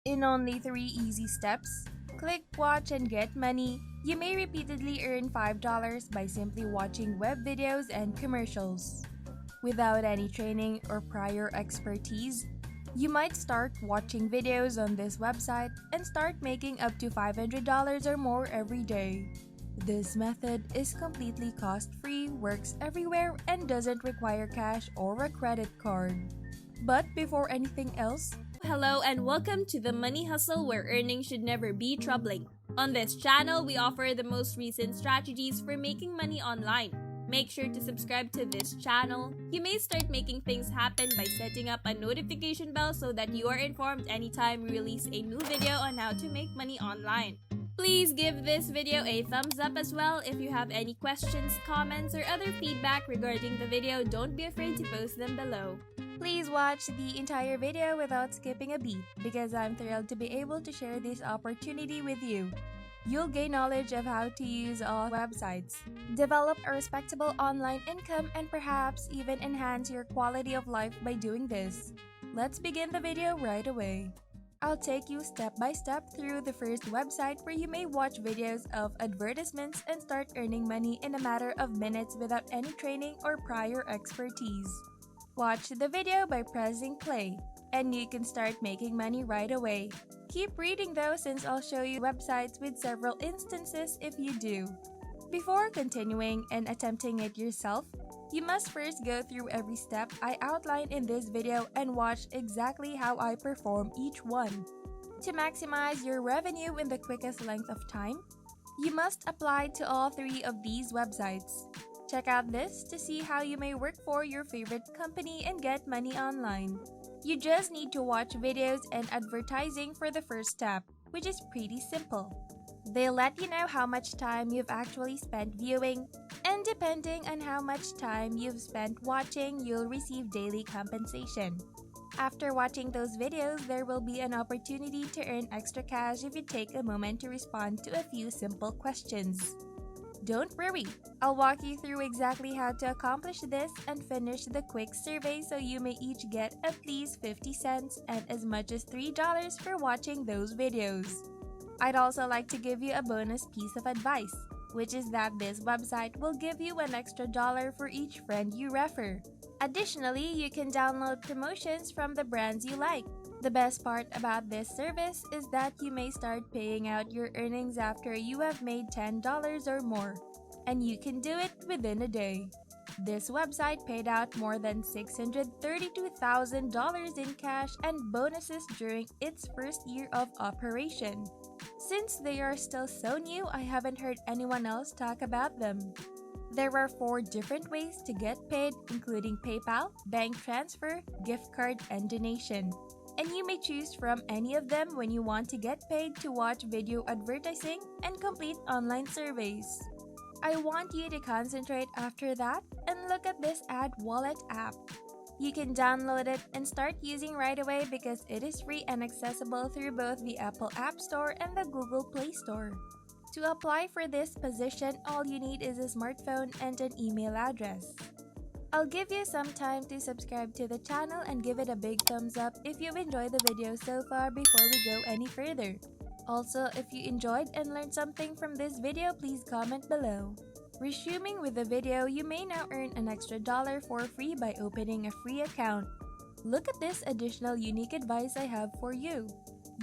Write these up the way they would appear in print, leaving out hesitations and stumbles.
In only 3 easy steps, click watch and get money, you may repeatedly earn $5 by simply watching web videos and commercials. Without any training or prior expertise, you might start watching videos on this website and start making up to $500 or more every day. This method is completely cost-free, works everywhere, and doesn't require cash or a credit card. But before anything else, hello and welcome to the Money Hustle, where earning should never be troubling. On this channel, we offer the most recent strategies for making money online. Make sure to subscribe to this channel. You may start making things happen by setting up a notification bell so that you are informed anytime we release a new video on how to make money online. Please give this video a thumbs up as well. If you have any questions, comments, or other feedback regarding the video, don't be afraid to post them below. please watch the entire video without skipping a beat because I'm thrilled to be able to share this opportunity with you. You'll gain knowledge of how to use all websites, develop a respectable online income, and perhaps even enhance your quality of life by doing this. Let's begin the video right away. I'll take you step by step through the first website where you may watch videos of advertisements and start earning money in a matter of minutes without any training or prior expertise. Watch the video by pressing play, and you can start making money right away. Keep reading though, since I'll show you websites with several instances if you do. Before continuing and attempting it yourself, you must first go through every step I outline in this video and watch exactly how I perform each one. To maximize your revenue in the quickest length of time, you must apply to all 3 of these websites. Check out this to see how you may work for your favorite company and get money online. You just need to watch videos and advertising for the first step, which is pretty simple. They'll let you know how much time you've actually spent viewing, and depending on how much time you've spent watching, you'll receive daily compensation. After watching those videos, there will be an opportunity to earn extra cash if you take a moment to respond to a few simple questions. Don't worry, I'll walk you through exactly how to accomplish this and finish the quick survey so you may each get at least 50 cents and as much as $3 for watching those videos. I'd also like to give you a bonus piece of advice, which is that this website will give you an extra $1 for each friend you refer. Additionally, you can download promotions from the brands you like. The best part about this service is that you may start paying out your earnings after you have made $10 or more, and you can do it within a day. This website paid out more than $632,000 in cash and bonuses during its first year of operation. Since they are still so new, I haven't heard anyone else talk about them. There are 4 different ways to get paid, including PayPal, bank transfer, gift card, and donation. And you may choose from any of them when you want to get paid to watch video advertising and complete online surveys. I want you to concentrate after that and look at this Ad Wallet app. You can download it and start using right away because it is free and accessible through both the Apple App Store and the Google Play Store. To apply for this position, all you need is a smartphone and an email address. I'll give you some time to subscribe to the channel and give it a big thumbs up if you've enjoyed the video so far before we go any further. Also, if you enjoyed and learned something from this video, please comment below. Resuming with the video, you may now earn an extra $1 for free by opening a free account. Look at this additional unique advice I have for you.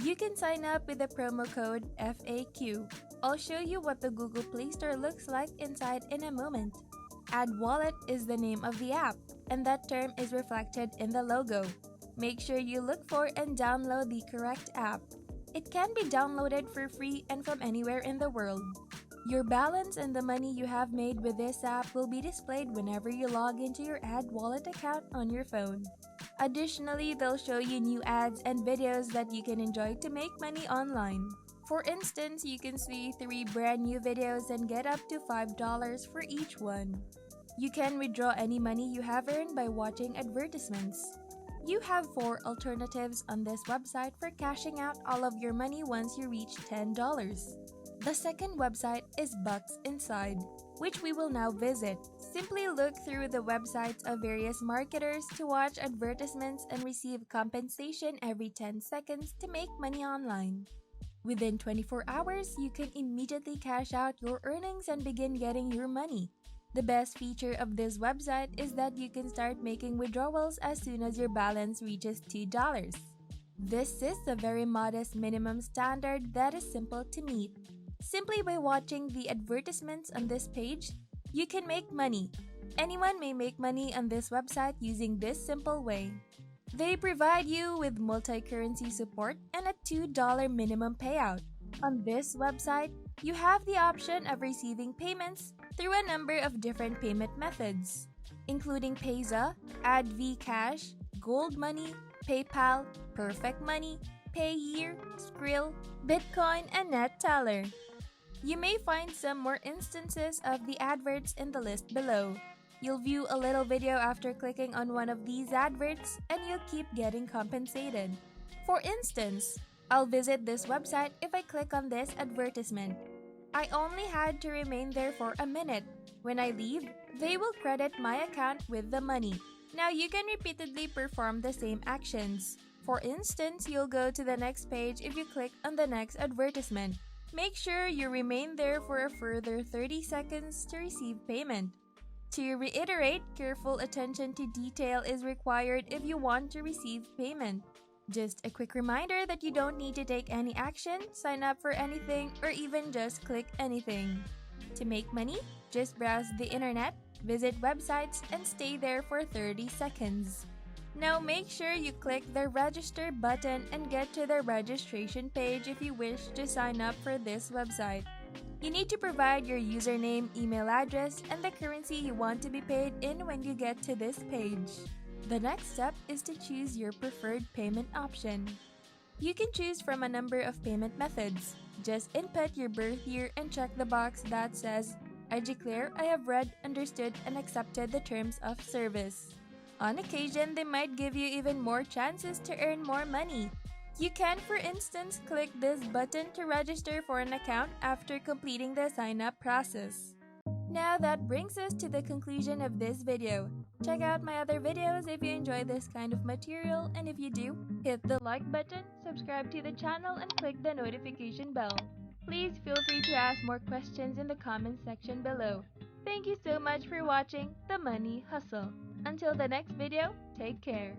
You can sign up with the promo code FAQ. I'll show you what the Google Play Store looks like inside in a moment. Ad Wallet is the name of the app, and that term is reflected in the logo. Make sure you look for and download the correct app. It can be downloaded for free and from anywhere in the world. Your balance and the money you have made with this app will be displayed whenever you log into your Ad Wallet account on your phone. Additionally, they'll show you new ads and videos that you can enjoy to make money online. For instance, you can see 3 brand new videos and get up to $5 for each one. You can withdraw any money you have earned by watching advertisements. You have 4 alternatives on this website for cashing out all of your money once you reach $10. The second website is Bucks Inside. which we will now visit. Simply look through the websites of various marketers to watch advertisements and receive compensation every 10 seconds to make money online. Within 24 hours, you can immediately cash out your earnings and begin getting your money. The best feature of this website is that you can start making withdrawals as soon as your balance reaches $2. This is a very modest minimum standard that is simple to meet. Simply by watching the advertisements on this page, you can make money. Anyone may make money on this website using this simple way. They provide you with multi-currency support and a $2 minimum payout. On this website, you have the option of receiving payments through a number of different payment methods, including Payza, AdVCash, Gold Money, PayPal, Perfect Money, Payeer, Skrill, Bitcoin, and NetTeller. You may find some more instances of the adverts in the list below. You'll view a little video after clicking on one of these adverts and you'll keep getting compensated. For instance, I'll visit this website if I click on this advertisement. I only had to remain there for a minute. When I leave, they will credit my account with the money. Now you can repeatedly perform the same actions. For instance, you'll go to the next page if you click on the next advertisement. Make sure you remain there for a further 30 seconds to receive payment. To reiterate, careful attention to detail is required if you want to receive payment. Just a quick reminder that you don't need to take any action, sign up for anything, or even just click anything. To make money, just browse the internet, visit websites, and stay there for 30 seconds. Now make sure you click the register button and get to the registration page if you wish to sign up for this website. You need to provide your username, email address, and the currency you want to be paid in when you get to this page. The next step is to choose your preferred payment option. You can choose from a number of payment methods. Just input your birth year and check the box that says, "I declare I have read, understood, and accepted the terms of service." On occasion, they might give you even more chances to earn more money. You can, for instance, click this button to register for an account after completing the sign-up process. Now that brings us to the conclusion of this video. Check out my other videos if you enjoy this kind of material, and if you do, hit the like button, subscribe to the channel, and click the notification bell. Please feel free to ask more questions in the comment section below. Thank you so much for watching The Money Hustle. Until the next video, take care.